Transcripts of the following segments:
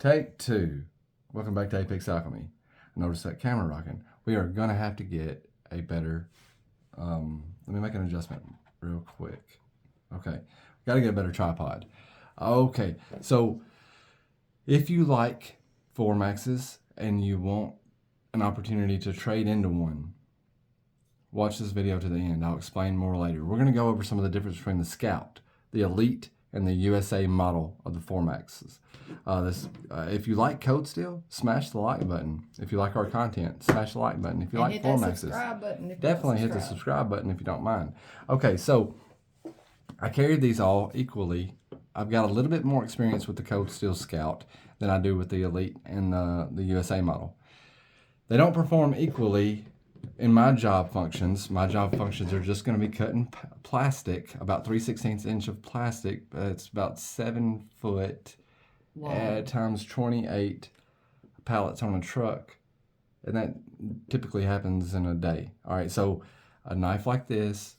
Take two. Welcome back to Apex Alchemy. Notice that camera rocking. We are going to have to get a better, let me make an adjustment real quick. Okay, got to get a better tripod. Okay, so if you like 4Maxes and you want an opportunity to trade into one, watch this video to the end. I'll explain more later. We're going to go over some of the difference between the Scout, the Elite, and the USA model of the 4Maxes. If you like Code Steel, smash the like button. If you like our content, smash the like button. If you like 4Maxes, definitely hit the subscribe button if you don't mind. Okay, so I carried these all equally. I've got a little bit more experience with the Code Steel Scout than I do with the Elite and the USA model. They don't perform equally in my job functions. My job functions are just going to be cutting plastic, about 3/16 inch of plastic. It's about 7 foot times 28 pallets on a truck. And that typically happens in a day. All right, so a knife like this,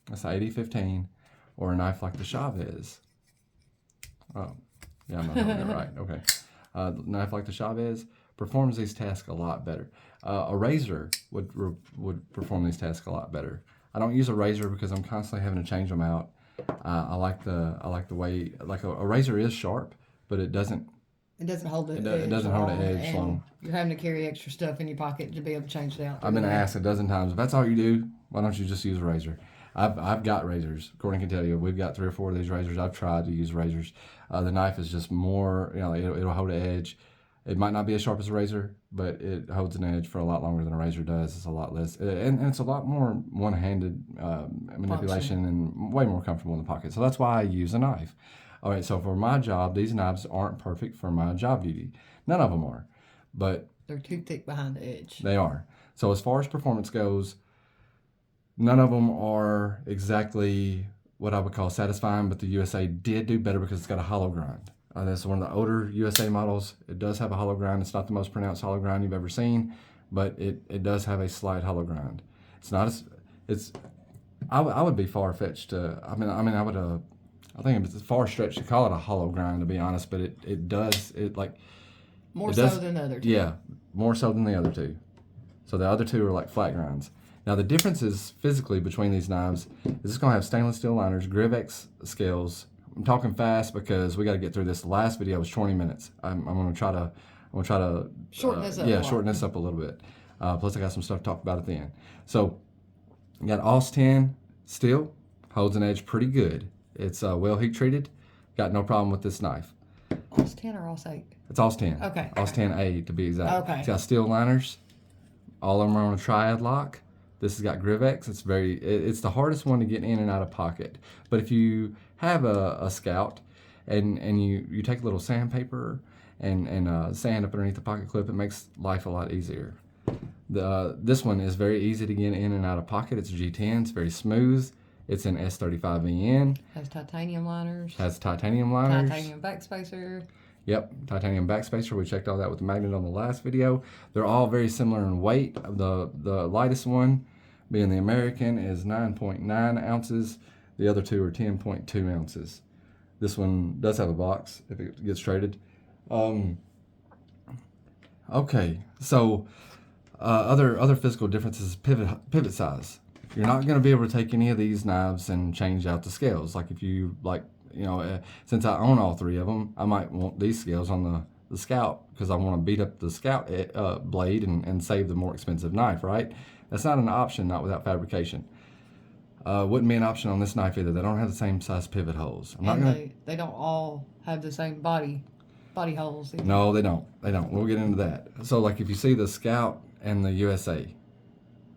that's 80-15, or a knife like the Chavez. Oh, yeah, I'm not doing it right. Okay. A knife like the Chavez performs these tasks a lot better. A razor would perform these tasks a lot better. I don't use a razor because I'm constantly having to change them out. I like the way a razor is sharp, but it doesn't hold the edge. It doesn't hold the edge long. You're having to carry extra stuff in your pocket to be able to change it out. I've been asked a dozen times, if that's all you do, why don't you just use a razor? I've got razors. Courtney can tell you, we've got 3 or 4 of these razors. I've tried to use razors. The knife is just more, it'll hold an edge. It might not be as sharp as a razor, but it holds an edge for a lot longer than a razor does. It's a lot less, and it's a lot more one-handed manipulation and way more comfortable in the pocket. So that's why I use a knife. All right, so for my job, these knives aren't perfect for my job duty. None of them are, but they're too thick behind the edge. They are. So as far as performance goes, none of them are exactly what I would call satisfying, but the USA did do better because it's got a hollow grind. That's one of the older USA models. It does have a hollow grind. It's not the most pronounced hollow grind you've ever seen, but it does have a slight hollow grind. It's not as, I would be far-fetched to, I think it's far stretched to call it a hollow grind, to be honest, but it does more so than the other two. Yeah, more so than the other two. So the other two are like flat grinds. Now the differences physically between these knives is it's going to have stainless steel liners, GrivX scales. I'm talking fast because we got to get through this. The last video was 20 minutes. I'm going to try to shorten this up. Shorten this up a little bit. Plus I got some stuff to talk about at the end. So you got AUS 10 steel, holds an edge pretty good. It's well heat treated. Got no problem with this knife. AUS 10 or AUS 8? It's AUS 10. Okay. AUS 10A to be exact. Okay. It's got steel liners. All of them are on a triad lock. This has got GrivX. It's the hardest one to get in and out of pocket. But if you have a Scout and you take a little sandpaper and sand up underneath the pocket clip, it makes life a lot easier. This one is very easy to get in and out of pocket. It's a G10. It's very smooth. It's an S35VN. Has titanium liners. Titanium backspacer. Yep, titanium backspacer. We checked all that with the magnet on the last video. They're all very similar in weight. The lightest one, being the American, is 9.9 ounces. The other two are 10.2 ounces. This one does have a box if it gets traded. Okay, so other physical differences: pivot size. You're not going to be able to take any of these knives and change out the scales. Like if you since I own all 3 of them, I might want these scales on the Scout because I want to beat up the Scout blade and save the more expensive knife, right? That's not an option, not without fabrication. Wouldn't be an option on this knife either. They don't have the same size pivot holes. They don't all have the same body holes either. No, they don't. We'll get into that. So like if you see the Scout and the USA,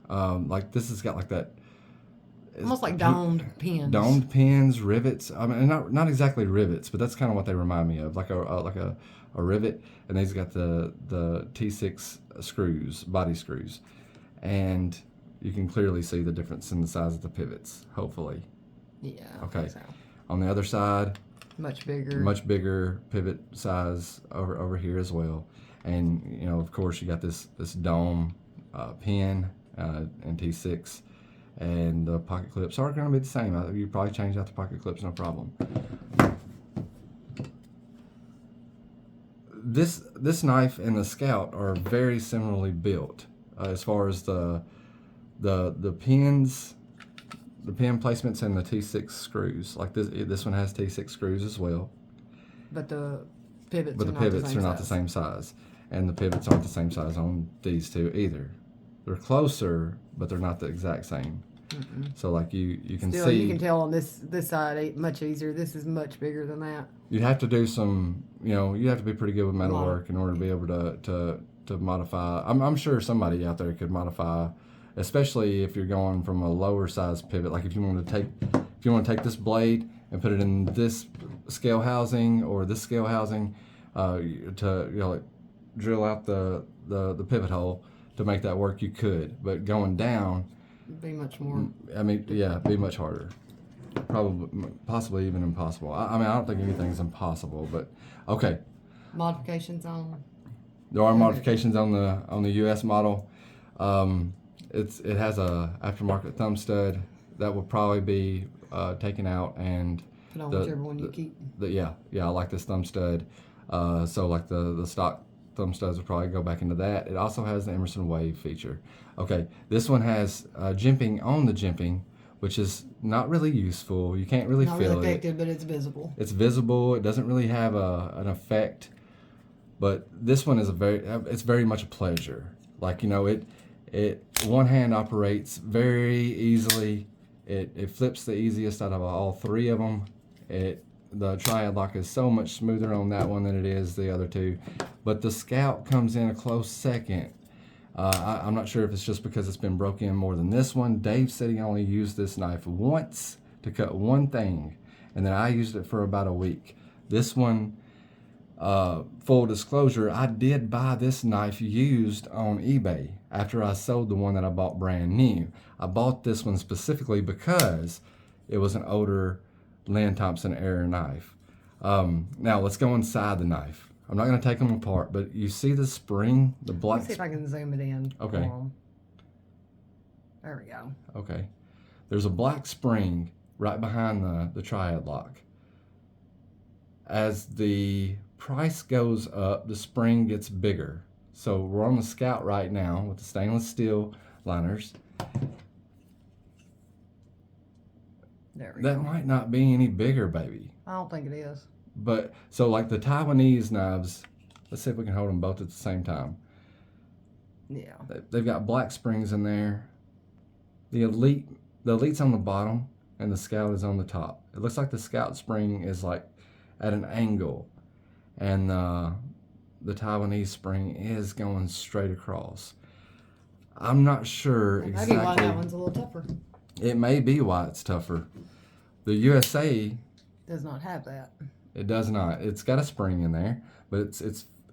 like this has got like that. Almost like domed pins. Domed pins, rivets. I mean, not exactly rivets, but that's kind of what they remind me of, like a rivet. And they've got the T6 screws, body screws, and you can clearly see the difference in the size of the pivots. Hopefully. Yeah. Okay. So. On the other side, much bigger pivot size over here as well, and of course you got this dome pin and T6. And the pocket clips are going to be the same. You probably change out the pocket clips, no problem. this knife and the Scout are very similarly built as far as the pins, the pin placements, and the T6 screws. Like this one has T6 screws as well. But the pivots But are the not pivots the same are not size. the same size, and the pivots aren't the same size on these two either. They're closer, but they're not the exact same. So like you can Still, see, you can tell on this side much easier. This is much bigger than that. you'd have to do some, you have to be pretty good with metal Mod- work in order to be able to modify. I'm sure somebody out there could modify, especially if you're going from a lower size pivot. Like if you want to take this blade and put it in this scale housing or this scale housing, to like drill out the pivot hole to make that work, you could. But going down, It'd be much more. I mean, yeah, it'd be much harder. Probably, possibly even impossible. I mean, I don't think anything's impossible, but okay. Modifications on. There are modifications on the US model. It has a aftermarket thumb stud that will probably be taken out, and Put on whichever one you keep. yeah, I like this thumb stud. So like the stock thumb studs will probably go back into that. It also has the Emerson Wave feature. Okay, this one has jimping on the jimping, which is not really useful. You can't really Not feel really it. effective, but it's visible. It's visible. It doesn't really have an effect, but this one is it's very much a pleasure. Like it one hand operates very easily. It flips the easiest out of all three of them. The triad lock is so much smoother on that one than it is the other two, but the Scout comes in a close second. I'm not sure if it's just because it's been broke in more than this one. Dave said he only used this knife once to cut one thing, and then I used it for about a week. This one, full disclosure, I did buy this knife used on eBay after I sold the one that I bought brand new. I bought this one specifically because it was an older Lynn Thompson era knife. Now let's go inside the knife. I'm not going to take them apart, but you see the spring, the black. Let's see if I can zoom it in. Okay. For 'em. There we go. Okay. There's a black spring right behind the triad lock. As the price goes up, the spring gets bigger. So we're on the Scout right now with the stainless steel liners. There we That go. might not be any bigger, baby. I don't think it is. But so like the Taiwanese knives, let's see if we can hold them both at the same time. Yeah. They've got black springs in there. The Elite's on the bottom and the Scout is on the top. It looks like the Scout spring is like at an angle, and the Taiwanese spring is going straight across. I'm not sure exactly. Maybe why that one's a little tougher. It may be why it's tougher. The USA Does not have that. It does not. It's got a spring in there, but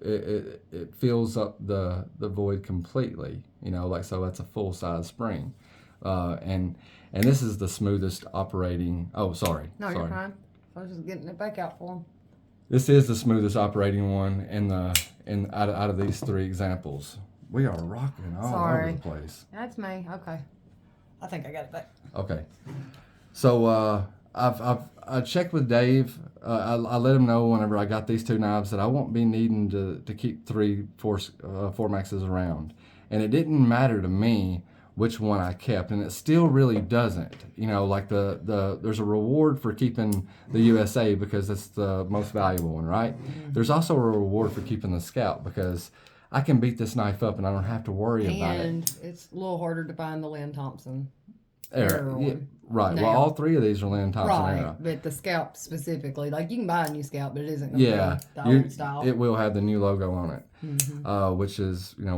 it fills up the void completely. So that's a full size spring, and this is the smoothest operating. Oh, sorry. No, sorry. you're fine. I was just getting it back out for him. This is the smoothest operating one out of these three examples. We are rocking all over the place. That's me. Okay. I think I got it back. Okay. So I checked with Dave. I let him know whenever I got these two knives that I won't be needing to keep 4 Maxes around, and it didn't matter to me which one I kept, and it still really doesn't. Like there's a reward for keeping the USA because it's the most valuable one, right? Mm-hmm. There's also a reward for keeping the Scout because I can beat this knife up and I don't have to worry about it. And it's a little harder to find the Lynn Thompson. Yeah, right. Now. Well, all three of these are Lynn Thompson right, era. But the Scout specifically, like you can buy a new Scout, but it isn't going to be the old style. It will have the new logo on it, mm-hmm.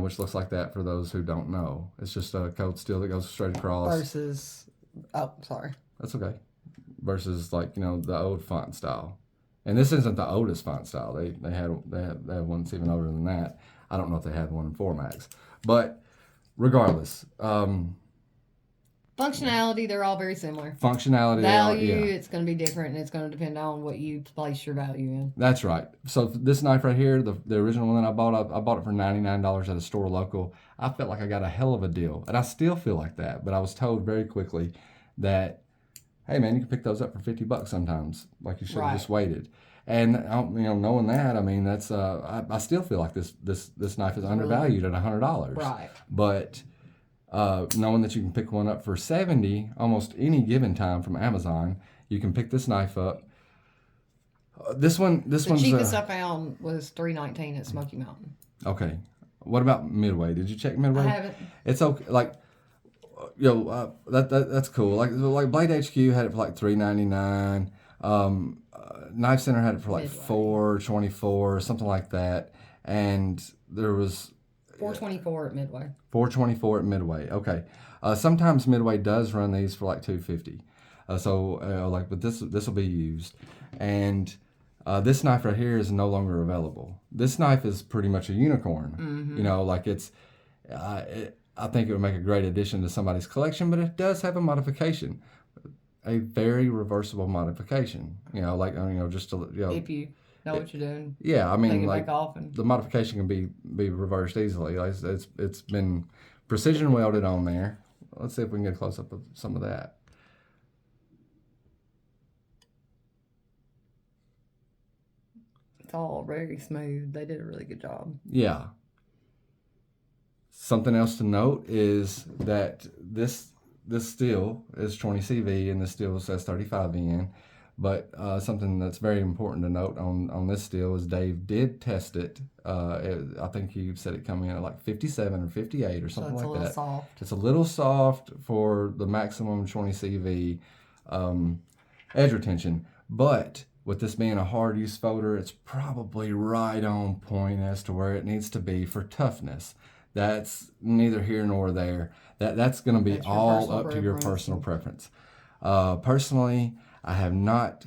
which looks like that for those who don't know. It's just a cold steel that goes straight across. Versus, sorry. That's okay. Versus the old font style, and this isn't the oldest font style. They have one that's even older than that. I don't know if they had one in 4 Max, but regardless. Functionality, they're all very similar. Value, it's going to be different, and it's going to depend on what you place your value in. That's right. So this knife right here, the original one that I bought it for $99 at a store local. I felt like I got a hell of a deal, and I still feel like that. But I was told very quickly that, hey man, you can pick those up for $50 sometimes. Like you should have just waited. And knowing that, I mean, that's I still feel like this knife is undervalued at $100. Right. But knowing that you can pick one up for $70 almost any given time from Amazon, you can pick this knife up. This one's the cheapest I found was $3.19 at Smoky Mountain. Okay. What about Midway? Did you check Midway? I haven't. It's okay. Like, that's cool. Like Blade HQ had it for like $3.99. Knife Center had it for like Midway. $4.24, something like that. And there was $4.24 at Midway. $4.24 at Midway. Okay. Sometimes Midway does run these for like $2.50. But this will be used, and this knife right here is no longer available. This knife is pretty much a unicorn. Mm-hmm. I think it would make a great addition to somebody's collection, but it does have a modification, a very reversible modification. Just to if you know what you're doing. Yeah, I mean, take it like back off and... the modification can be reversed easily. Like it's been precision welded on there. Let's see if we can get a close up of some of that. It's all very smooth. They did a really good job. Yeah. Something else to note is that this steel is 20 CV and this steel says 35 VN. But something that's very important to note on this steel is Dave did test it. I think he said it come in at like 57 or 58 or something like that. Soft. It's a little soft for the maximum 20 CV edge retention. But with this being a hard use folder, it's probably right on point as to where it needs to be for toughness. That's neither here nor there. That's going to be all up to your personal preference. Personally, I have not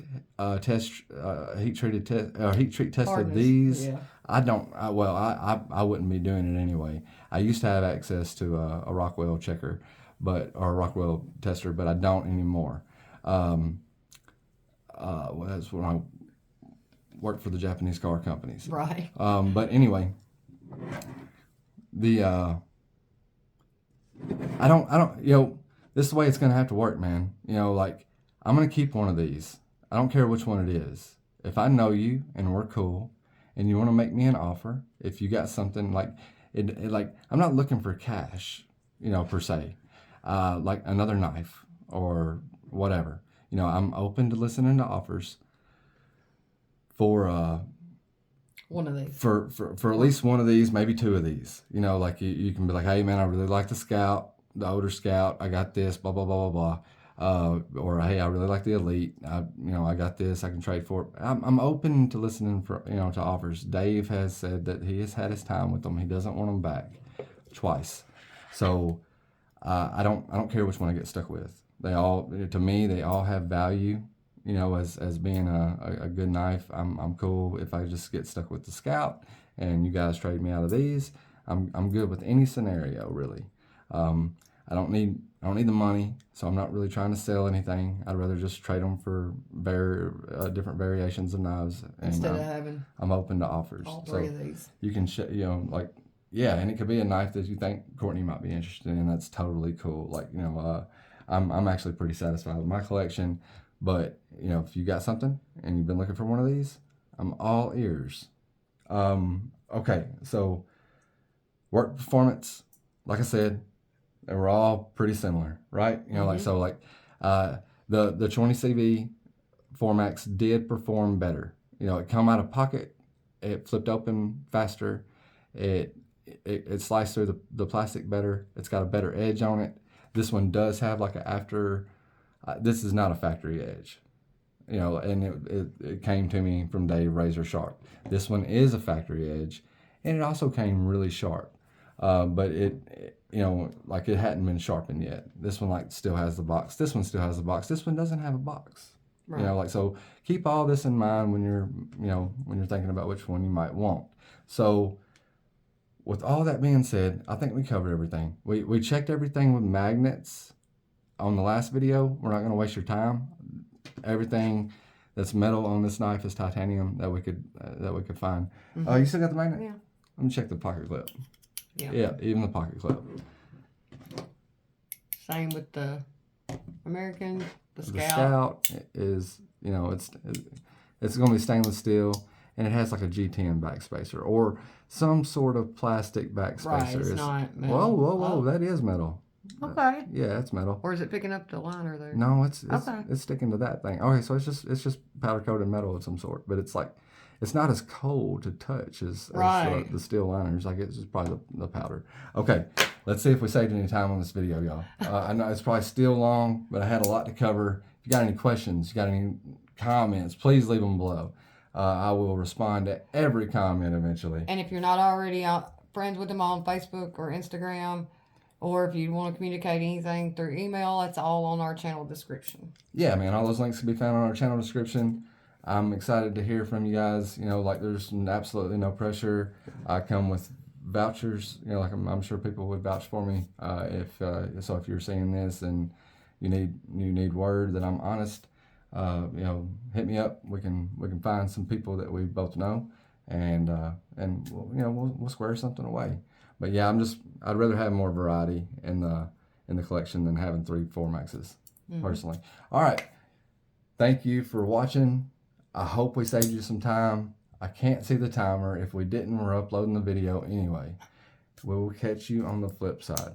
heat treat tested these. Yeah. I wouldn't be doing it anyway. I used to have access to a Rockwell checker, or a Rockwell tester, but I don't anymore. That's when I worked for the Japanese car companies. Right. But anyway, I don't, this is the way it's going to have to work, man. I'm going to keep one of these. I don't care which one it is. If I know you and we're cool and you want to make me an offer, if you got something like I'm not looking for cash, per se, like another knife or whatever. I'm open to listening to offers for one of these. For at least one of these, maybe two of these. You can be like, hey man, I really like the Scout, the older Scout. I got this, blah blah blah blah blah. Or hey, I really like the Elite. I got this. I can trade for it. I'm open to listening to offers. Dave has said that he has had his time with them. He doesn't want them back twice. So I don't care which one I get stuck with. They all have value. As being a good knife. I'm cool if I just get stuck with the Scout and you guys trade me out of these. I'm good with any scenario really. I don't need the money, so I'm not really trying to sell anything. I'd rather just trade them for different variations of knives. Instead of having, I'm open to offers. All three of these. You can and it could be a knife that you think Courtney might be interested in. That's totally cool. I'm actually pretty satisfied with my collection. But, if you got something and you've been looking for one of these, I'm all ears. Okay, so work performance, like I said, they were all pretty similar, right? The 20 CV Formax did perform better. It come out of pocket, it flipped open faster, it sliced through the plastic better, it's got a better edge on it. This one does have like an after... this is not a factory edge, and it came to me from Dave Razor Sharp. This one is a factory edge, and it also came really sharp, but it hadn't been sharpened yet. This one still has the box. This one still has the box. This one doesn't have a box. Right. So keep all this in mind when you're thinking about which one you might want. So with all that being said, I think we covered everything. We checked everything with magnets. On the last video, we're not going to waste your time. Everything that's metal on this knife is titanium that we could find. Mm-hmm. Oh, you still got the magnet? Yeah. Let me check the pocket clip. Yeah, even the pocket clip. Same with the American, the Scout. The Scout is, It's going to be stainless steel, and it has like a G10 backspacer or some sort of plastic backspacer. Right, it's not metal. Whoa, that is metal. Okay. Yeah, it's metal. Or is it picking up the liner there? No, it's Okay. it's sticking to that thing. Okay, so it's just powder coated metal of some sort, but it's like it's not as cold to touch as the steel liners. Like it's just probably the powder. Okay, let's see if we saved any time on this video, y'all. I know it's probably still long, but I had a lot to cover. If you got any questions, you got any comments, please leave them below. I will respond to every comment eventually. And if you're not already friends with them on Facebook or Instagram, or if you want to communicate anything through email, it's all on our channel description. Yeah, man, all those links can be found on our channel description. I'm excited to hear from you guys. You know, like there's absolutely no pressure. I come with vouchers. You know, like I'm sure people would vouch for me. If you're seeing this and you need word that I'm honest, you know, hit me up. We can find some people that we both know, and you know we'll square something away. But yeah, I'd rather have more variety in the collection than having 3 4Maxes, personally. All right, thank you for watching. I hope we saved you some time. I can't see the timer. If we didn't, we're uploading the video anyway. We'll catch you on the flip side.